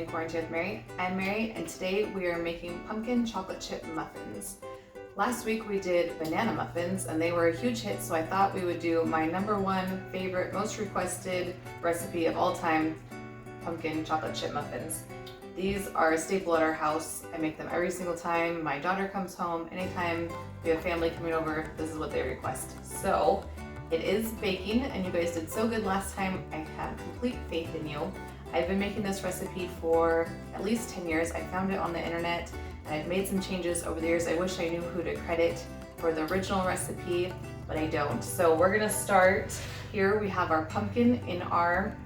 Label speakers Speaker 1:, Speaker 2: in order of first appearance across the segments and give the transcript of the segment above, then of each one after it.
Speaker 1: watching Quarantine with Mary. I'm Mary, and today we are making pumpkin chocolate chip muffins. Last week we did banana muffins, and they were a huge hit, so I thought we would do my #1 favorite, most requested recipe of all time, pumpkin chocolate chip muffins. These are a staple at our house. I make them every single time my daughter comes home. Anytime we have family coming over, this is what they request. So it is baking, and you guys did so good last time. I have complete faith in you. I've been making this recipe for at least 10 years. I found it on the internet, and I've made some changes over the years. I wish I knew who to credit for the original recipe, but I don't. So we're gonna start here. We have our pumpkin in our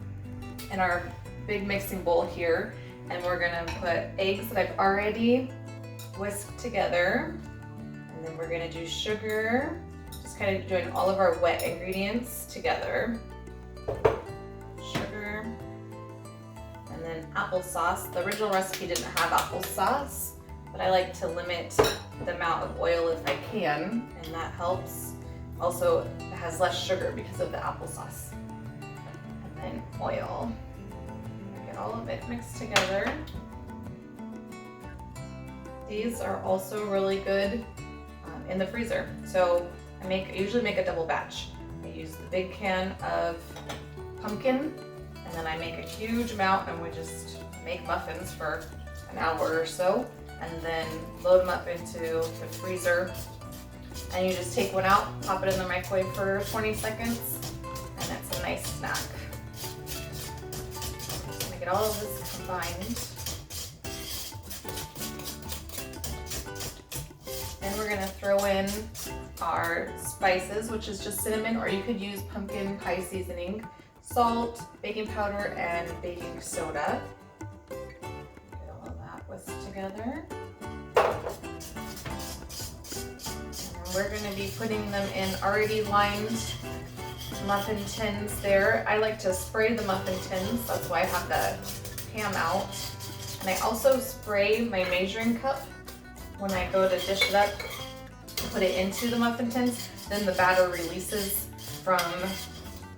Speaker 1: big mixing bowl here, and we're gonna put eggs that I've already whisked together, and then we're gonna do sugar. Just kind of doing all of our wet ingredients together. Sugar, and then applesauce. The original recipe didn't have applesauce, but I like to limit the amount of oil if I can, and that helps. Also, it has less sugar because of the applesauce. And then oil. Get all of it mixed together. These are also really good in the freezer. So I usually make a double batch. I use the big can of pumpkin, and then I make a huge amount, and we just make muffins for an hour or so, and then load them up into the freezer. And you just take one out, pop it in the microwave for 20 seconds, and it's a nice snack. I'm gonna get all of this combined. Then we're gonna throw in our spices, which is just cinnamon, or you could use pumpkin pie seasoning, salt, baking powder, and baking soda. Get all of that whisked together. And we're gonna be putting them in already lined muffin tins there. I like to spray the muffin tins, that's why I have the pan out. And I also spray my measuring cup when I go to dish it up, put it into the muffin tins, then the batter releases from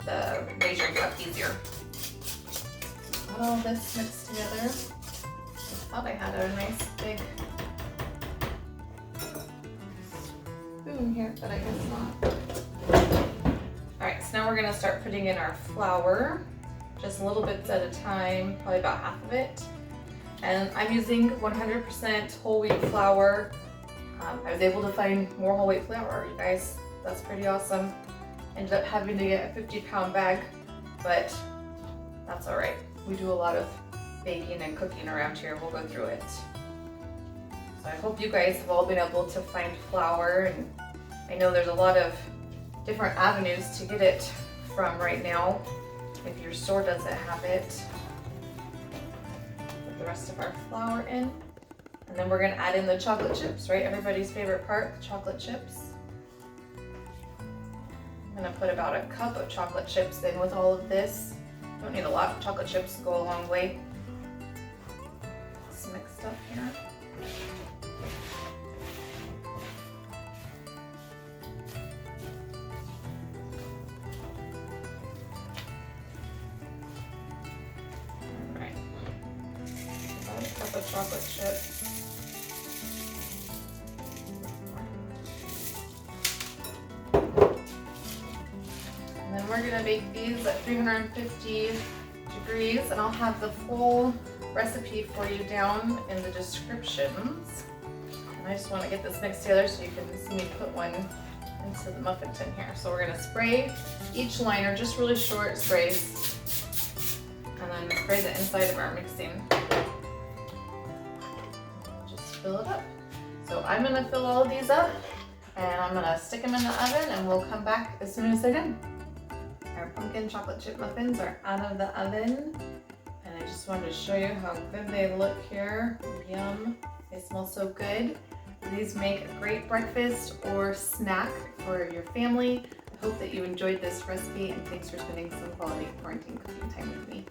Speaker 1: the measuring cup easier. Got all this mixed together. I thought I had a nice big spoon here, but I guess not. Alright, so now we're gonna start putting in our flour, just little bits at a time, probably about half of it. And I'm using 100% whole wheat flour. I was able to find more whole wheat flour, you guys. That's pretty awesome. Ended up having to get a 50-pound bag, but that's all right. We do a lot of baking and cooking around here. We'll go through it. So I hope you guys have all been able to find flour, and I know there's a lot of different avenues to get it from right now if your store doesn't have it. Put the rest of our flour in. And then we're gonna add in the chocolate chips, right? Everybody's favorite part, the chocolate chips. I'm gonna put about a cup of chocolate chips in with all of this. Don't need a lot. Chocolate chips go a long way. It's mixed up here. All right. About a cup of chocolate chips. And then we're gonna bake these at 350 degrees, and I'll have the full recipe for you down in the descriptions. And I just wanna get this mixed together so you can see me put one into the muffin tin here. So we're gonna spray each liner, just really short sprays, and then spray the inside of our mixing. Just fill it up. So I'm gonna fill all of these up, and I'm gonna stick them in the oven, and we'll come back as soon as they're done. Our pumpkin chocolate chip muffins are out of the oven, and I just wanted to show you how good they look here. Yum, they smell so good. These make a great breakfast or snack for your family. I hope that you enjoyed this recipe, and thanks for spending some quality quarantine cooking time with me.